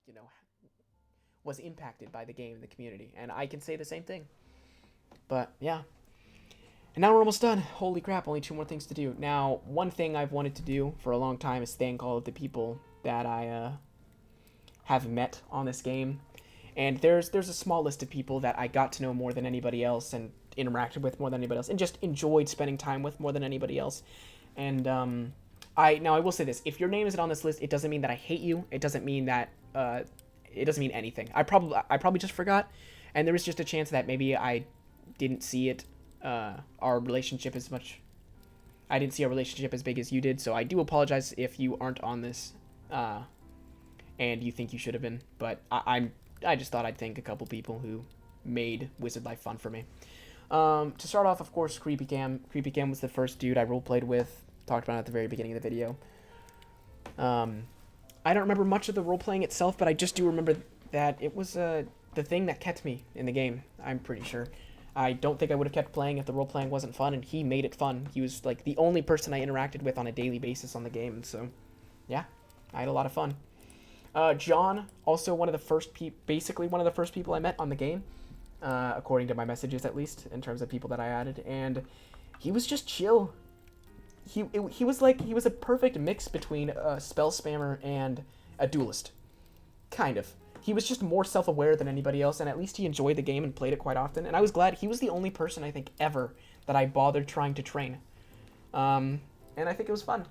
you know, was impacted by the game and the community. And I can say the same thing. But yeah. And now we're almost done. Holy crap, only 2 more things to do. Now, one thing I've wanted to do for a long time is thank all of the people that I have met on this game. And there's a small list of people that I got to know more than anybody else and interacted with more than anybody else and just enjoyed spending time with more than anybody else. And I will say this: if your name isn't on this list, it doesn't mean that I hate you. It doesn't mean that it doesn't mean anything. I probably just forgot, and there was just a chance that maybe I didn't see it. Our relationship as much. I didn't see our relationship as big as you did, so I do apologize if you aren't on this, and you think you should have been. But I just thought I'd thank a couple people who made Wizard Life fun for me. To start off, of course, Creepycam. Creepycam was the first dude I roleplayed with. Talked about it at the very beginning of the video. I don't remember much of the roleplaying itself, but I just do remember that it was the thing that kept me in the game, I'm pretty sure. I don't think I would have kept playing if the role-playing wasn't fun, and he made it fun. He was, like, the only person I interacted with on a daily basis on the game, and so, yeah, I had a lot of fun. John, also one of the first basically one of the first people I met on the game, according to my messages at least, in terms of people that I added, and he was just chill. He was a perfect mix between a spell spammer and a duelist, kind of. He was just more self-aware than anybody else, and at least he enjoyed the game and played it quite often. And I was glad he was the only person, I think, ever that I bothered trying to train. And I think it was fun.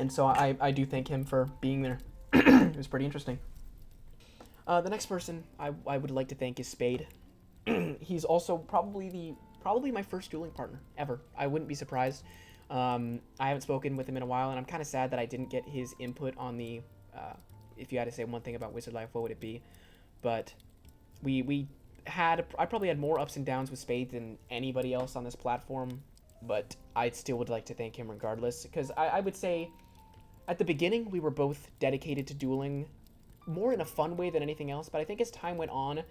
And so I do thank him for being there. It was pretty interesting. The next person I would like to thank is Spade. He's also probably my first dueling partner ever. I wouldn't be surprised. I haven't spoken with him in a while, and I'm kind of sad that I didn't get his input on the... if you had to say one thing about Wizard Life, what would it be? But I probably had more ups and downs with Spade than anybody else on this platform, but I still would like to thank him regardless, because I would say at the beginning we were both dedicated to dueling more in a fun way than anything else, but I think as time went on,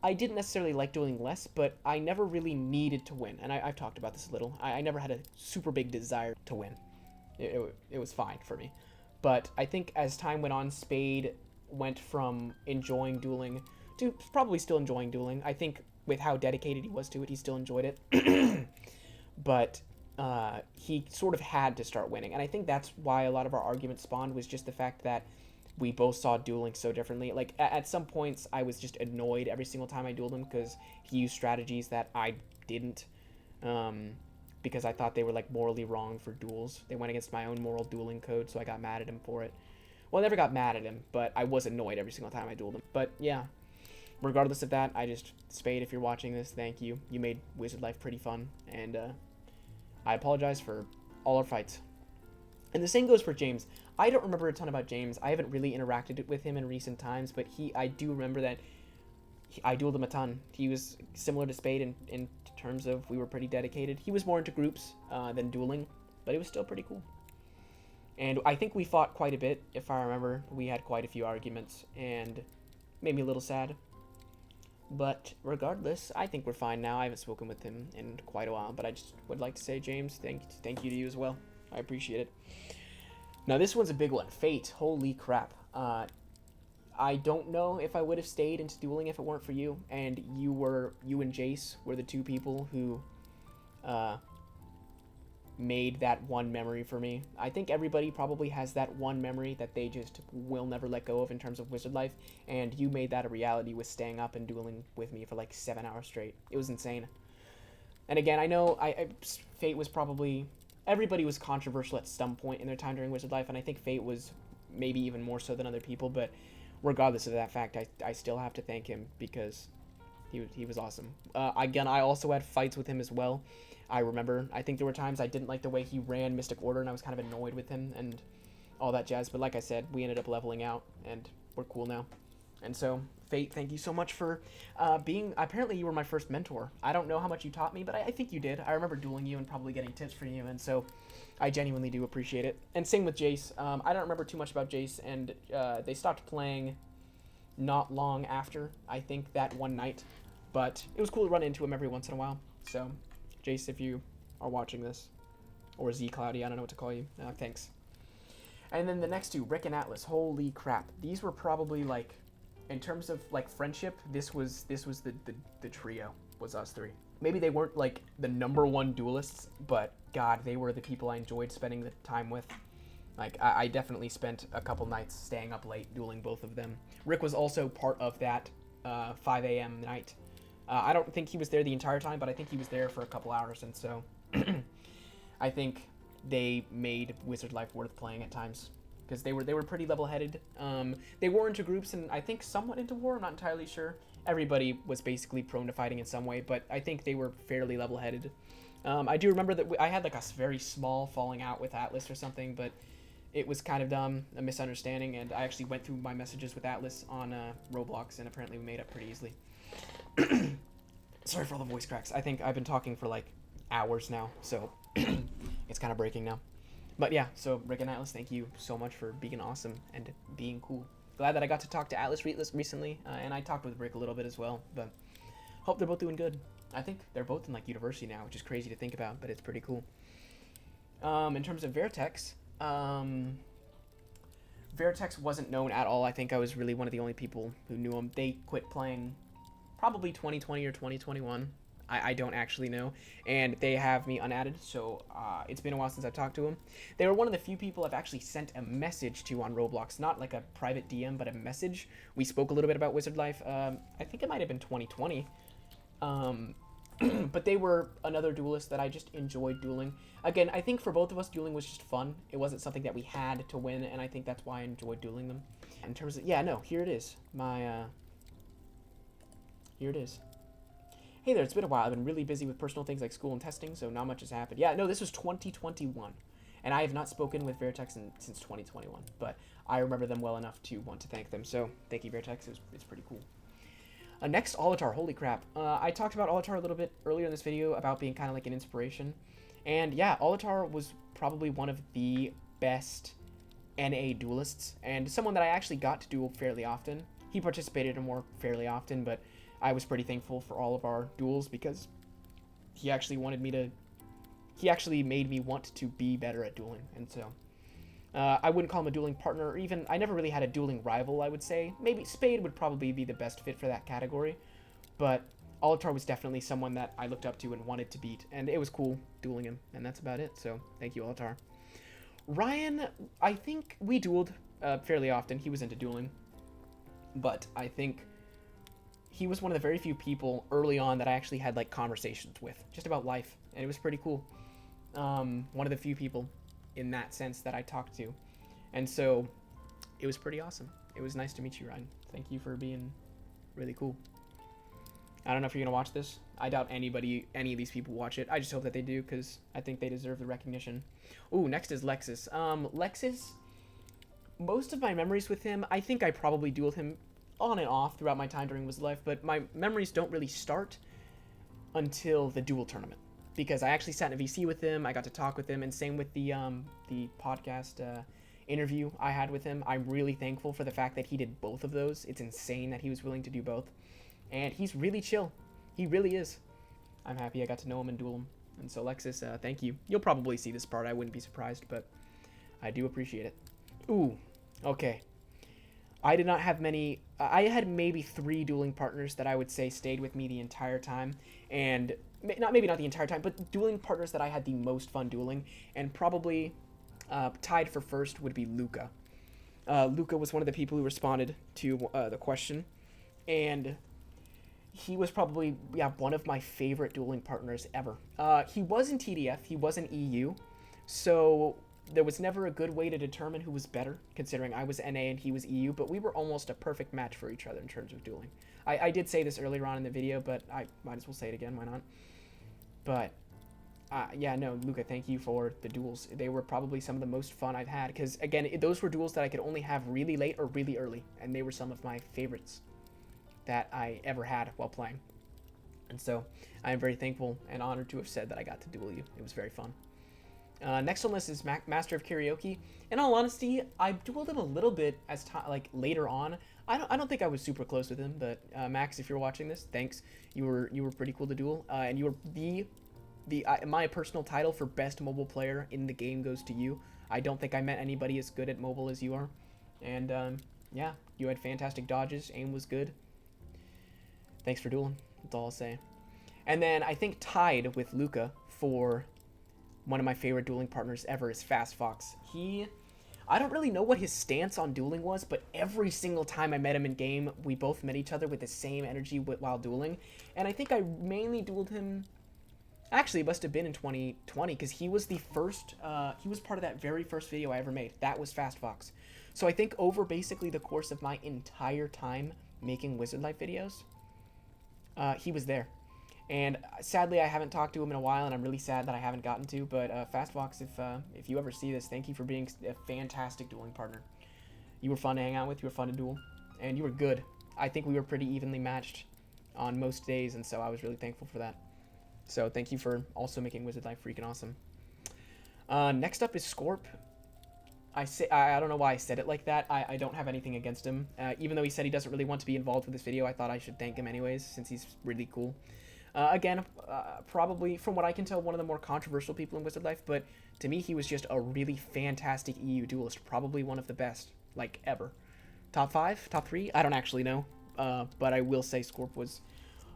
I didn't necessarily like dueling less, but I never really needed to win, and I've talked about this a little. I never had a super big desire to win. It was fine for me. But I think as time went on, Spade went from enjoying dueling to probably still enjoying dueling. I think with how dedicated he was to it, he still enjoyed it. But he sort of had to start winning. And I think that's why a lot of our arguments spawned, was just the fact that we both saw dueling so differently. Like, at some points, I was just annoyed every single time I dueled him because he used strategies that I didn't. Because I thought they were, like, morally wrong for duels. They went against my own moral dueling code, so I got mad at him for it. Well, I never got mad at him, but I was annoyed every single time I dueled him. But, yeah, regardless of that, Spade, if you're watching this, thank you. You made Wizard Life pretty fun, and I apologize for all our fights. And the same goes for James. I don't remember a ton about James. I haven't really interacted with him in recent times, but I do remember that I dueled him a ton. He was similar to Spade in terms of we were pretty dedicated. He was more into groups than dueling, but it was still pretty cool. And I think we fought quite a bit, if I remember. We had quite a few arguments, and made me a little sad. But regardless, I think we're fine now. I haven't spoken with him in quite a while, but I just would like to say, James, thank you to you as well. I appreciate it. Now, this one's a big one. Fate. Holy crap. I don't know if I would have stayed into dueling if it weren't for you, and you and Jace were the two people who made that one memory for me. I think everybody probably has that one memory that they just will never let go of in terms of Wizard Life, and you made that a reality with staying up and dueling with me for like 7 hours straight. It was insane. And again, I know Fate was probably... Everybody was controversial at some point in their time during Wizard Life, and I think Fate was maybe even more so than other people, but regardless of that fact, I still have to thank him because he was awesome. Again, I also had fights with him as well. I remember, I think there were times I didn't like the way he ran Mystic Order, and I was kind of annoyed with him and all that jazz, but like I said, we ended up leveling out, and we're cool now. And so, Fate, thank you so much for apparently you were my first mentor. I don't know how much you taught me, but I think you did. I remember dueling you and probably getting tips from you, and so I genuinely do appreciate it. And same with Jace. I don't remember too much about Jace, and they stopped playing not long after, I think, that one night. But it was cool to run into him every once in a while. So, Jace, if you are watching this, or Z Cloudy, I don't know what to call you, thanks. And then the next two, Rick and Atlas. Holy crap. These were probably like, in terms of like friendship, this was the trio, was us three. Maybe they weren't like the #1 duelists, but God, they were the people I enjoyed spending the time with. Like, I definitely spent a couple nights staying up late dueling both of them. Rick was also part of that 5 a.m. night. I don't think he was there the entire time, but I think he was there for a couple hours, and so I think they made Wizard Life worth playing at times because they were pretty level-headed. They were into groups and I think somewhat into war. I'm not entirely sure. Everybody was basically prone to fighting in some way, but I think they were fairly level-headed. I do remember that I had like a very small falling out with Atlas or something, but it was kind of dumb, a misunderstanding, and I actually went through my messages with Atlas on Roblox, and apparently we made up pretty easily. Sorry for all the voice cracks. I think I've been talking for like hours now, so it's kind of breaking now. But yeah, so Rick and Atlas, thank you so much for being awesome and being cool. Glad that I got to talk to Atlas recently, and I talked with Rick a little bit as well, but hope they're both doing good. I think they're both in like university now, which is crazy to think about, but it's pretty cool. In terms of Vertex, Vertex wasn't known at all. I think I was really one of the only people who knew him. They quit playing probably 2020 or 2021. I don't actually know. And they have me unadded, so it's been a while since I've talked to them. They were one of the few people I've actually sent a message to on Roblox. Not like a private DM, but a message. We spoke a little bit about Wizard Life. I think it might have been 2020. But they were another duelist that I just enjoyed dueling. Again, I think for both of us, dueling was just fun. It wasn't something that we had to win, and I think that's why I enjoyed dueling them. In terms of, yeah, no, here it is. Here it is. Hey there, it's been a while. I've been really busy with personal things like school and testing, so not much has happened. Yeah, no, this was 2021, and I have not spoken with Vertex since 2021, but I remember them well enough to want to thank them, so thank you, Vertex. It's pretty cool. Next, Alatar. Holy crap. I talked about Alatar a little bit earlier in this video about being kind of like an inspiration. And yeah, Alatar was probably one of the best NA duelists, and someone that I actually got to duel fairly often. He participated in more fairly often, but I was pretty thankful for all of our duels because he actually made me want to be better at dueling, and so I wouldn't call him a dueling partner, or even, I never really had a dueling rival, I would say. Maybe Spade would probably be the best fit for that category, but Alatar was definitely someone that I looked up to and wanted to beat, and it was cool dueling him, and that's about it, so thank you, Alatar. Ryan, I think we dueled fairly often. He was into dueling, but I think he was one of the very few people early on that I actually had like conversations with, just about life, and it was pretty cool. One of the few people in that sense that I talked to, and so it was pretty awesome. It was nice to meet you, Ryan. Thank you for being really cool. I don't know if you're gonna watch this. I doubt any of these people watch it. I just hope that they do, because I think they deserve the recognition. Ooh, next is Lexus. Lexus, most of my memories with him, I think I probably dueled him on and off throughout my time during Wizard Life, but my memories don't really start until the duel tournament, because I actually sat in a VC with him. I got to talk with him, and same with the podcast interview I had with him. I'm really thankful for the fact that he did both of those. It's insane that he was willing to do both, and he's really chill. He really is. I'm happy I got to know him and duel him, and so Lexus, thank you. You'll probably see this part. I wouldn't be surprised, but I do appreciate it. Ooh, okay. I did not have many. I had maybe 3 dueling partners that I would say stayed with me the entire time, and maybe not the entire time, but dueling partners that I had the most fun dueling, and probably tied for first would be Luka. Luka was one of the people who responded to the question, and he was probably one of my favorite dueling partners ever. He was in TDF, he was in EU, so there was never a good way to determine who was better, considering I was NA and he was EU, but we were almost a perfect match for each other in terms of dueling. I did say this earlier on in the video, but I might as well say it again, why not? But, yeah, no, Luka, thank you for the duels. They were probably some of the most fun I've had, because, again, those were duels that I could only have really late or really early, and they were some of my favorites that I ever had while playing. And so, I am very thankful and honored to have said that I got to duel you. It was very fun. Next on the list is Master of Karaoke. In all honesty, I dueled him a little bit as later on. I don't think I was super close with him, but Max, if you're watching this, thanks. You were pretty cool to duel, and you were my personal title for best mobile player in the game goes to you. I don't think I met anybody as good at mobile as you are. And yeah, you had fantastic dodges. Aim was good. Thanks for dueling. That's all I'll say. And then I think tied with Luka for one of my favorite dueling partners ever is Fastfox. I don't really know what his stance on dueling was, but every single time I met him in game, we both met each other with the same energy while dueling. And I think I mainly dueled him. Actually, it must have been in 2020 because he was the first. He was part of that very first video I ever made. That was Fastfox. So I think over basically the course of my entire time making Wizard Life videos, he was there. And sadly, I haven't talked to him in a while, and I'm really sad that I haven't gotten to. But Fastfox, if you ever see this, thank you for being a fantastic dueling partner. You were fun to hang out with. You were fun to duel, and you were good. I think we were pretty evenly matched on most days, and so I was really thankful for that. So thank you for also making Wizard Life freaking awesome. Next up is Scorp. I don't know why I said it like that. I don't have anything against him. Even though he said he doesn't really want to be involved with this video, I thought I should thank him anyways, since he's really cool. Again, probably, from what I can tell, one of the more controversial people in Wizard Life, but to me, he was just a really fantastic EU duelist. Probably one of the best, like, ever. Top 5? Top 3? I don't actually know. But I will say Scorp was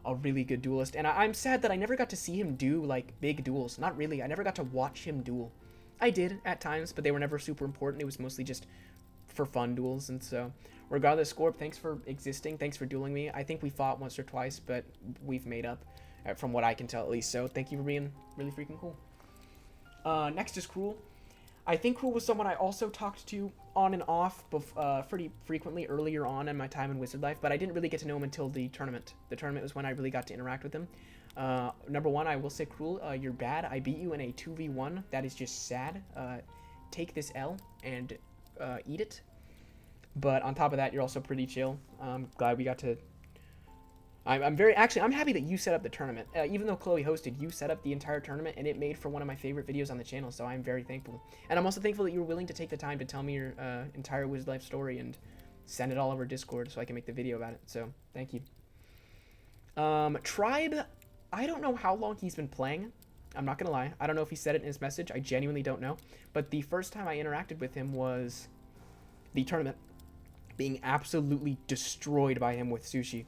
a really good duelist. And I'm sad that I never got to see him do, like, big duels. Not really. I never got to watch him duel. I did, at times, but they were never super important. It was mostly just for fun duels, and so regardless, Scorp, thanks for existing. Thanks for dueling me. I think we fought once or twice, but we've made up. From what I can tell, at least. So thank you for being really freaking cool. Next is Cruel. I think Cruel was someone I also talked to on and off pretty frequently earlier on in my time in Wizard Life, but I didn't really get to know him until the tournament. The tournament was when I really got to interact with him. Number one, I will say, Cruel, you're bad. I beat you in a 2v1. That is just sad. Take this L and eat it. But on top of that, you're also pretty chill. I'm glad we got to... I'm happy that you set up the tournament. Even though Chloe hosted, you set up the entire tournament, and it made for one of my favorite videos on the channel, so I'm very thankful. And I'm also thankful that you were willing to take the time to tell me your entire Wizard Life story and send it all over Discord so I can make the video about it, so thank you. Tribe, I don't know how long he's been playing. I'm not gonna lie. I don't know if he said it in his message. I genuinely don't know. But the first time I interacted with him was the tournament, being absolutely destroyed by him with Sushi.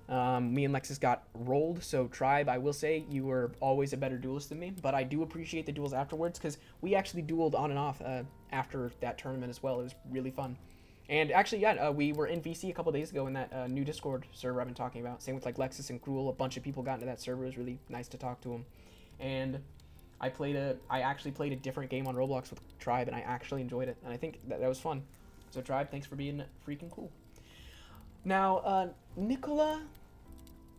Me and Lexus got rolled, so Tribe, I will say you were always a better duelist than me, but I do appreciate the duels afterwards, because we actually dueled on and off after that tournament as well. It was really fun. And actually, yeah, we were in VC a couple days ago in that new Discord server I've been talking about. Same with like Lexus and Cruel. A bunch of people got into that server. It was really nice to talk to them. And I actually played a different game on Roblox with Tribe, and I actually enjoyed it. And I think that was fun. So Tribe, thanks for being freaking cool. Now, Nikola,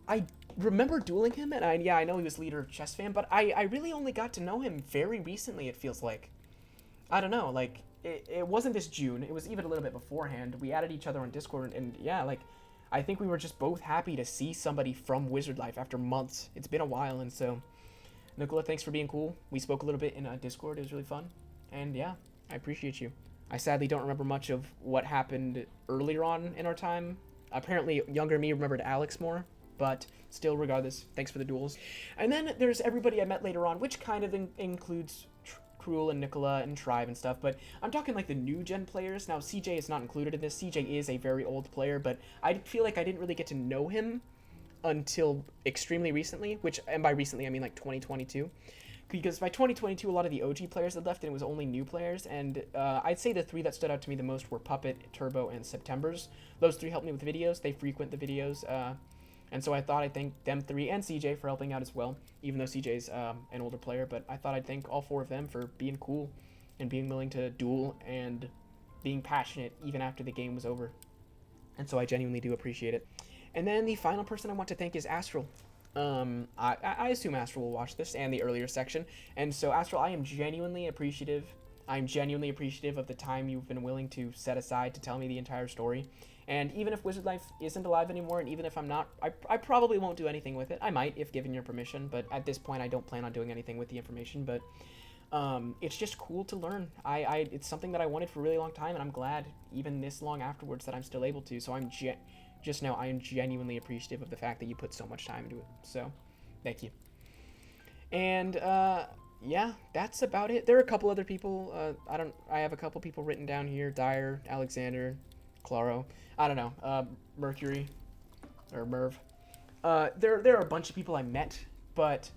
I remember dueling him, and I know he was leader of Chess Fan, but I really only got to know him very recently, it feels like. I don't know, like, it wasn't this June, it was even a little bit beforehand. We added each other on Discord, and yeah, like, I think we were just both happy to see somebody from Wizard Life after months. It's been a while, and so, Nikola, thanks for being cool. We spoke a little bit in Discord, it was really fun, and yeah, I appreciate you. I sadly don't remember much of what happened earlier on in our time. Apparently, younger me remembered Alex more, but still, regardless, thanks for the duels. And then there's everybody I met later on, which kind of includes Cruel and Nikola and Tribe and stuff, but I'm talking like the new gen players. Now, CJ is not included in this. CJ is a very old player, but I feel like I didn't really get to know him until extremely recently, and by recently, I mean like 2022. Because by 2022, a lot of the OG players had left, and it was only new players, and I'd say the three that stood out to me the most were Puppet, Turbo, and Septembers. Those three helped me with videos. They frequent the videos, and so I thought I'd thank them three and CJ for helping out as well, even though CJ's an older player, but I thought I'd thank all four of them for being cool and being willing to duel and being passionate even after the game was over. And so I genuinely do appreciate it. And then the final person I want to thank is Astral. I assume Astral will watch this and the earlier section, and so Astral, I am genuinely appreciative. I'm genuinely appreciative of the time you've been willing to set aside to tell me the entire story. And even if Wizard Life isn't alive anymore, and even if I'm not, I probably won't do anything with it. I might, if given your permission, but at this point I don't plan on doing anything with the information, but it's just cool to learn. It's something that I wanted for a really long time, and I'm glad, even this long afterwards, that I'm still able to, so just know I am genuinely appreciative of the fact that you put so much time into it. So, thank you. And yeah, that's about it. There are a couple other people. I have a couple people written down here. Dyer, Alexander, Claro. I don't know. Mercury or Merv. There are a bunch of people I met, but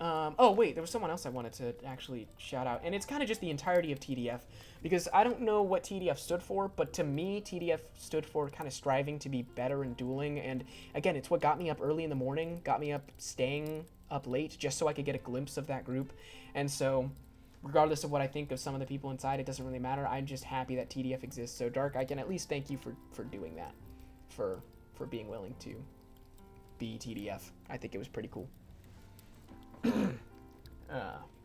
oh wait, there was someone else I wanted to actually shout out, and it's kind of just the entirety of TDF, because I don't know what TDF stood for, but to me, TDF stood for kind of striving to be better in dueling, and again, it's what got me up early in the morning, got me up staying up late, just so I could get a glimpse of that group, and so, regardless of what I think of some of the people inside, it doesn't really matter. I'm just happy that TDF exists. So Dark, I can at least thank you for doing that, for being willing to be TDF. I think it was pretty cool.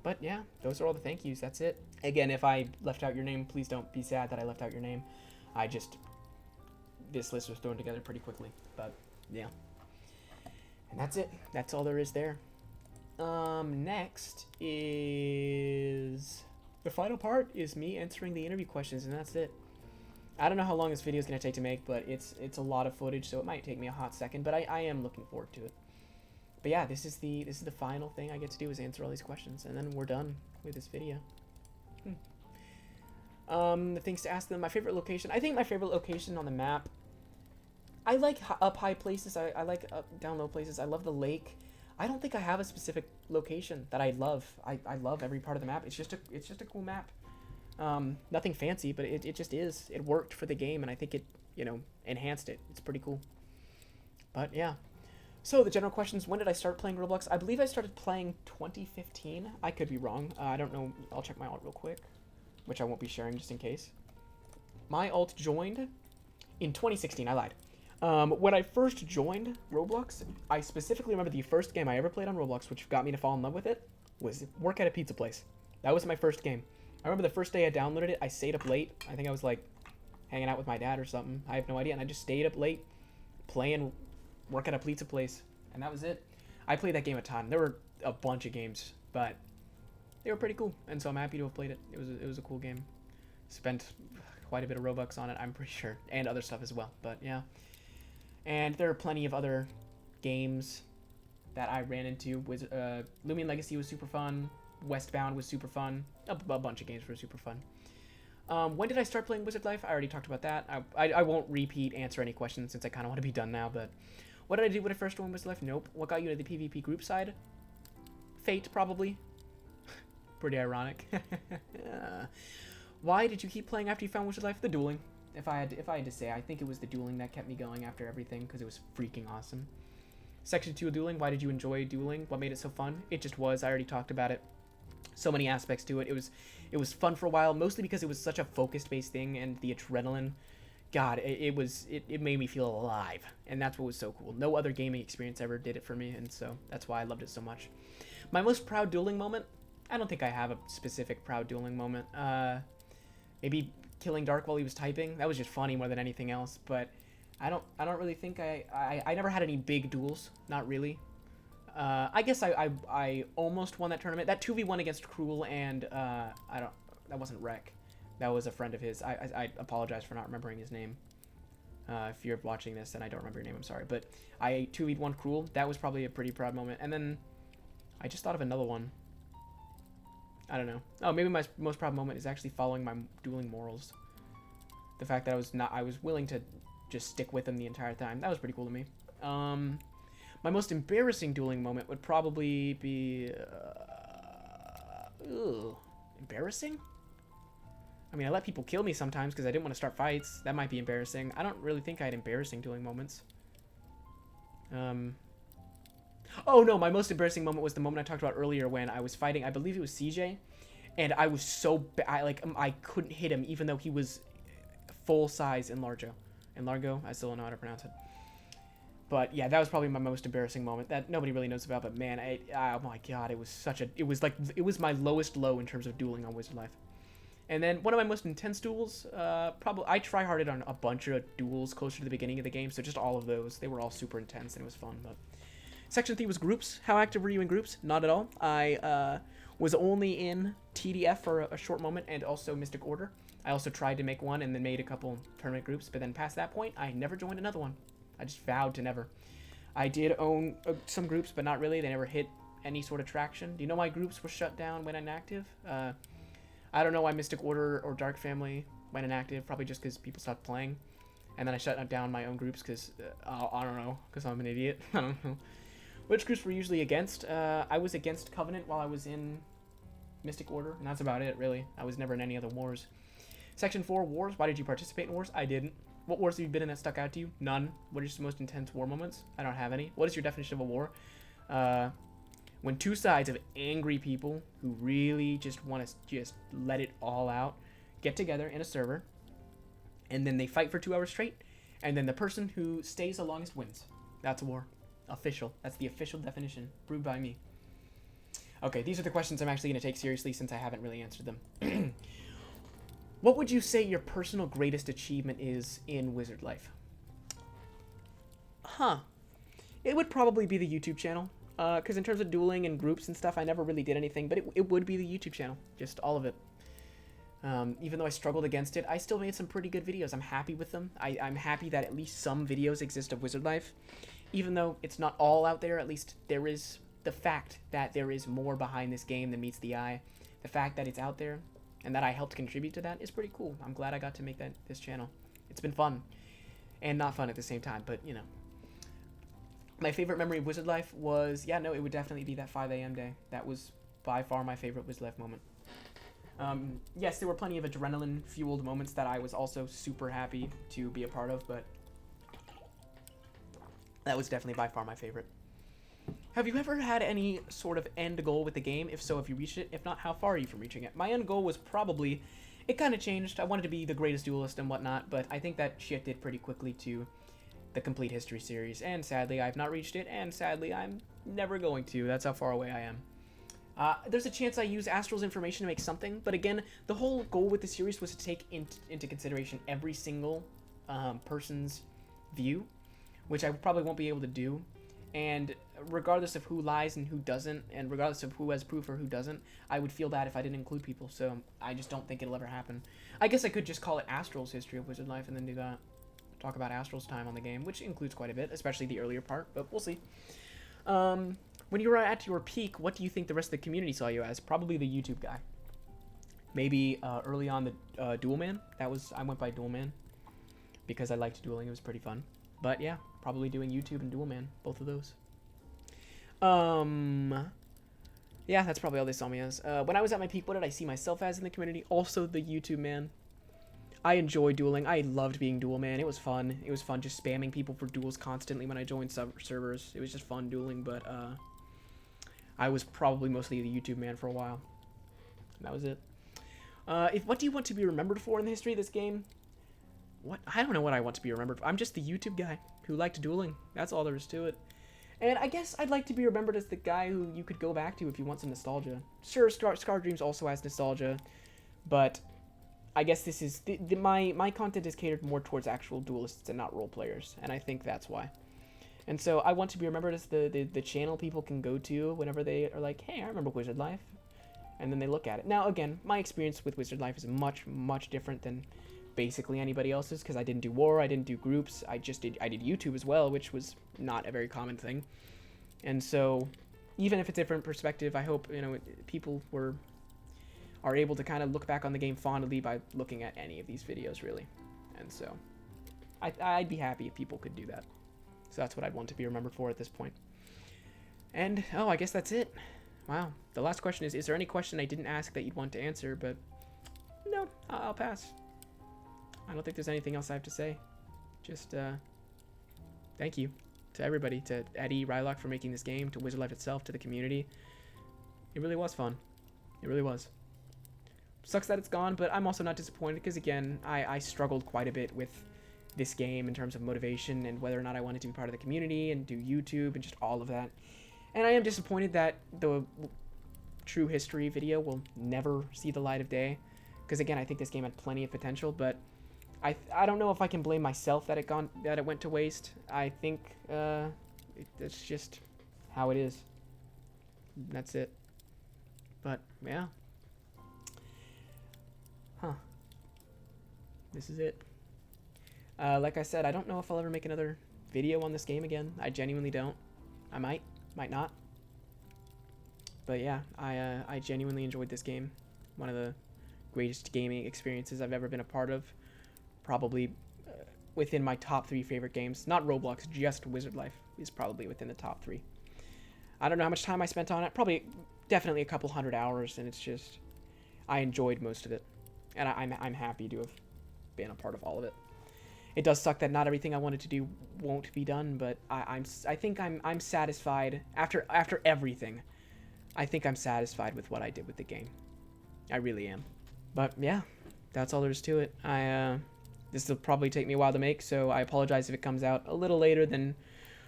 But yeah, those are all the thank yous. That's it. Again, if I left out your name, please don't be sad that I left out your name. This list was thrown together pretty quickly. But yeah. And that's it. That's all there is there. Next is the final part is me answering the interview questions, and that's it. I don't know how long this video is going to take to make, but it's a lot of footage, so it might take me a hot second, but I am looking forward to it. But yeah, this is the final thing I get to do is answer all these questions, and then we're done with this video. The things to ask them. My favorite location. I think my favorite location on the map. I like up high places. I like down low places. I love the lake. I don't think I have a specific location that I love. I love every part of the map. It's just a cool map. Nothing fancy, but it just is. It worked for the game, and I think it enhanced it. It's pretty cool. But yeah. So the general questions, when did I start playing Roblox? I believe I started playing 2015. I could be wrong. I don't know. I'll check my alt real quick, which I won't be sharing just in case. My alt joined in 2016. I lied. When I first joined Roblox, I specifically remember the first game I ever played on Roblox, which got me to fall in love with it, was work at a pizza place. That was my first game. I remember the first day I downloaded it, I stayed up late. I think I was like hanging out with my dad or something. I have no idea. And I just stayed up late playing work at a pizza place, and that was it. I played that game a ton. There were a bunch of games, but they were pretty cool, and so I'm happy to have played it. It was a cool game. Spent quite a bit of Robux on it, I'm pretty sure, and other stuff as well, but yeah. And there are plenty of other games that I ran into. Lumion Legacy was super fun. Westbound was super fun. A bunch of games were super fun. When did I start playing Wizard Life? I already talked about that. I won't answer any questions since I kind of want to be done now, but what did I do when I first joined Wizard Life? Nope. What got you into the PvP group side? Fate, probably. Pretty ironic. Why did you keep playing after you found Wizard Life? The dueling. If I had to say, I think it was the dueling that kept me going after everything, because it was freaking awesome. Section 2 of dueling. Why did you enjoy dueling? What made it so fun? It just was. I already talked about it. So many aspects to it. It was fun for a while, mostly because it was such a focus-based thing, and the adrenaline, God, it made me feel alive, and that's what was so cool. No other gaming experience ever did it for me, and so that's why I loved it so much. My most proud dueling moment? I don't think I have a specific proud dueling moment. Maybe killing Dark while he was typing. That was just funny more than anything else, but I don't really think I never had any big duels. Not really. I guess I almost won that tournament. That 2v1 against Cruel and that wasn't Rec. That was a friend of his. I apologize for not remembering his name. If you're watching this and I don't remember your name, I'm sorry. But I 2v1 Cruel. That was probably a pretty proud moment. And then I just thought of another one. I don't know. Oh, maybe my most proud moment is actually following my dueling morals. The fact that I was willing to just stick with them the entire time. That was pretty cool to me. My most embarrassing dueling moment would probably be... embarrassing? I mean, I let people kill me sometimes because I didn't want to start fights. That might be embarrassing. I don't really think I had embarrassing dueling moments. Oh, no, my most embarrassing moment was the moment I talked about earlier when I was fighting, I believe it was CJ, and I was so bad, I couldn't hit him even though he was full size in Largo. In Largo? I still don't know how to pronounce it. But yeah, that was probably my most embarrassing moment that nobody really knows about, but man, oh my god, it was my lowest low in terms of dueling on Wizard Life. And then one of my most intense duels, probably, I try-harded on a bunch of duels closer to the beginning of the game, so just all of those. They were all super intense and it was fun, but... Section 3 was groups. How active were you in groups? Not at all. I was only in TDF for a short moment and also Mystic Order. I also tried to make one and then made a couple tournament groups, but then past that point, I never joined another one. I just vowed to never. I did own some groups, but not really. They never hit any sort of traction. Do you know why groups were shut down when inactive? I don't know why Mystic Order or Dark Family went inactive. Probably just because people stopped playing. And then I shut down my own groups because, I don't know, because I'm an idiot. I don't know. Which groups were usually against? I was against Covenant while I was in Mystic Order, and that's about it, really. I was never in any other wars. Section 4, Wars. Why did you participate in wars? I didn't. What wars have you been in that stuck out to you? None. What are your most intense war moments? I don't have any. What is your definition of a war? When two sides of angry people who really just want to just let it all out get together in a server, and then they fight for 2 hours straight, and then the person who stays the longest wins. That's a war. Official. That's the official definition, proved by me. Okay, these are the questions I'm actually going to take seriously since I haven't really answered them. What would you say your personal greatest achievement is in Wizard life? It would probably be the YouTube channel. Because in terms of dueling and groups and stuff, I never really did anything, but it would be the YouTube channel. Just all of it. Even though I struggled against it, I still made some pretty good videos. I'm happy with them. I'm happy that at least some videos exist of Wizard life. Even though it's not all out there, at least there is the fact that there is more behind this game than meets the eye. The fact that it's out there and that I helped contribute to that is pretty cool. I'm glad I got to make this channel. It's been fun. And not fun at the same time, but, you know. My favorite memory of Wizard life was, it would definitely be that 5 a.m. day. That was by far my favorite Wizard life moment. Yes, there were plenty of adrenaline-fueled moments that I was also super happy to be a part of, but that was definitely by far my favorite. Have you ever had any sort of end goal with the game? If so, have you reached it? If not, how far are you from reaching it? My end goal was probably, it kind of changed. I wanted to be the greatest duelist and whatnot, but I think that shifted pretty quickly to the Complete History series, and sadly, I've not reached it, and sadly, I'm never going to. That's how far away I am. There's a chance I use Astral's information to make something, but again, the whole goal with the series was to take into consideration every single person's view, which I probably won't be able to do, and regardless of who lies and who doesn't, and regardless of who has proof or who doesn't, I would feel bad if I didn't include people, so I just don't think it'll ever happen. I guess I could just call it Astral's History of Wizard Life and then do that. Talk about Astral's time on the game, which includes quite a bit, especially the earlier part, but we'll see. When you were at your peak, what do you think the rest of the community saw you as? Probably the YouTube guy. Maybe early on the Duel Man. I went by Duel Man because I liked dueling. It was pretty fun. But yeah, probably doing YouTube and Duel Man, both of those. Yeah, that's probably all they saw me as. When I was at my peak, what did I see myself as in the community? Also the YouTube man. I enjoy dueling. I loved being Duel Man. It was fun. It was fun just spamming people for duels constantly when I joined servers. It was just fun dueling, but I was probably mostly the YouTube man for a while. And that was it. What do you want to be remembered for in the history of this game? I don't know what I want to be remembered for. I'm just the YouTube guy who liked dueling. That's all there is to it. And I guess I'd like to be remembered as the guy who you could go back to if you want some nostalgia. Sure, Scar Dreams also has nostalgia, but I guess this is my content is catered more towards actual duelists and not role players, and I think that's why. And so I want to be remembered as the channel people can go to whenever they are like, hey, I remember Wizard Life, and then they look at it. Now again, my experience with Wizard Life is much different than basically anybody else's, because I didn't do war, I didn't do groups, I did YouTube as well, which was not a very common thing. And so even if it's a different perspective, I hope people are able to kind of look back on the game fondly by looking at any of these videos, really. And so I'd be happy if people could do that. So that's what I'd want to be remembered for at this point. And I guess that's it. Wow. The last question is there any question I didn't ask that you'd want to answer? But no, I'll pass. I don't think there's anything else I have to say. Just thank you to everybody, to Eddie, Rylock for making this game, to Wizard Life itself, to the community. It really was fun. It really was. Sucks that it's gone, but I'm also not disappointed because, again, I struggled quite a bit with this game in terms of motivation and whether or not I wanted to be part of the community and do YouTube and just all of that. And I am disappointed that the true history video will never see the light of day because, again, I think this game had plenty of potential, but I don't know if I can blame myself that it went to waste. I think it's just how it is. That's it. But yeah. Huh. This is it. Like I said, I don't know if I'll ever make another video on this game again. I genuinely don't. I might not. But yeah, I genuinely enjoyed this game. One of the greatest gaming experiences I've ever been a part of. Probably within my top 3 favorite games. Not Roblox, just Wizard Life is probably within the top 3. I don't know how much time I spent on it. Probably, definitely a couple hundred hours, and it's just, I enjoyed most of it. And I'm happy to have been a part of all of it. It does suck that not everything I wanted to do won't be done, but I think I'm satisfied after everything. I think I'm satisfied with what I did with the game. I really am. But yeah, that's all there is to it. This will probably take me a while to make, so I apologize if it comes out a little later than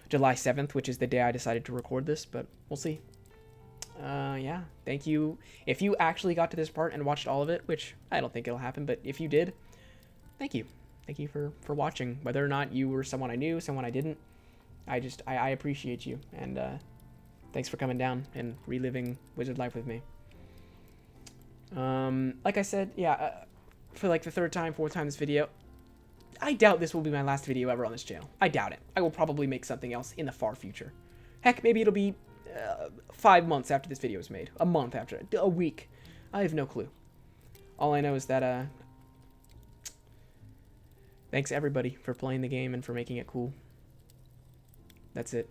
July 7th, which is the day I decided to record this, but we'll see. Yeah, thank you. If you actually got to this part and watched all of it, which I don't think it'll happen, but if you did, thank you. Thank you for watching. Whether or not you were someone I knew, someone I didn't, I appreciate you, and thanks for coming down and reliving Wizard Life with me. Like I said, yeah, for like the 3rd time, 4th time this video, I doubt this will be my last video ever on this channel. I doubt it. I will probably make something else in the far future. Heck, maybe it'll be 5 months after this video is made. A month after. A week. I have no clue. All I know is that, thanks everybody for playing the game and for making it cool. That's it.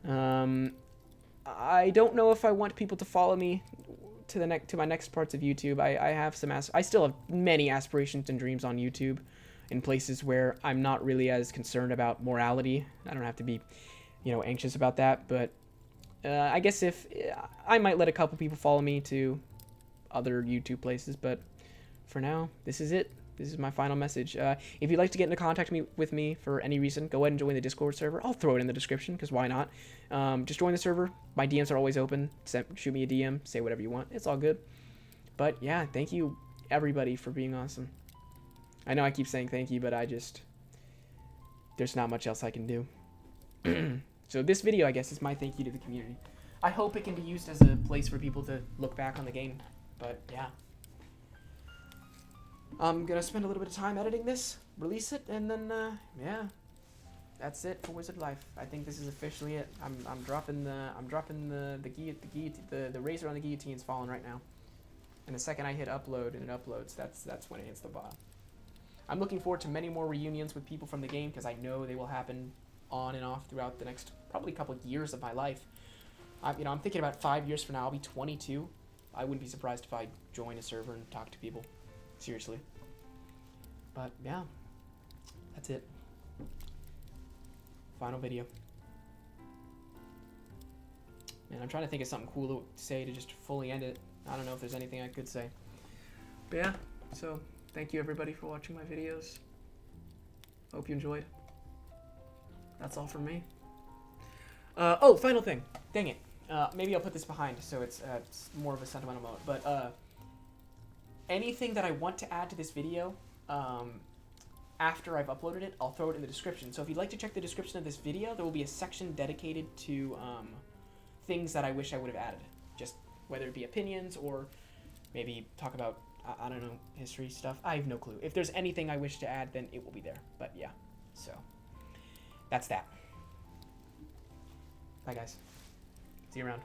I don't know if I want people to follow me to my next parts of YouTube. I have some I still have many aspirations and dreams on YouTube in places where I'm not really as concerned about morality. I don't have to be, anxious about that, but I guess if I might let a couple people follow me to other YouTube places, but for now, this is it. This is my final message. If you'd like to get into contact with me for any reason, go ahead and join the Discord server. I'll throw it in the description, because why not? Just join the server. My DMs are always open. Shoot me a DM. Say whatever you want. It's all good. But yeah, thank you, everybody, for being awesome. I know I keep saying thank you, but there's not much else I can do. So this video, I guess, is my thank you to the community. I hope it can be used as a place for people to look back on the game. But yeah. I'm gonna spend a little bit of time editing this, release it, and then yeah, that's it for Wizard Life. I think this is officially it. I'm dropping the razor on the guillotine's falling right now. And the second I hit upload and it uploads, that's when it hits the bottom. I'm looking forward to many more reunions with people from the game, because I know they will happen on and off throughout the next probably couple of years of my life. I'm thinking about 5 years from now, I'll be 22. I wouldn't be surprised if I join a server and talk to people. Seriously. But yeah, that's it. Final video. Man, I'm trying to think of something cool to say to just fully end it. I don't know if there's anything I could say. But yeah, so thank you everybody for watching my videos. Hope you enjoyed. That's all from me. Oh, final thing. Dang it. Maybe I'll put this behind so it's more of a sentimental moment. But anything that I want to add to this video, after I've uploaded it, I'll throw it in the description. So if you'd like to check the description of this video, there will be a section dedicated to things that I wish I would have added. Just whether it be opinions or maybe talk about, I don't know, history stuff. I have no clue. If there's anything I wish to add, then it will be there. But yeah, so that's that. Bye guys. See you around.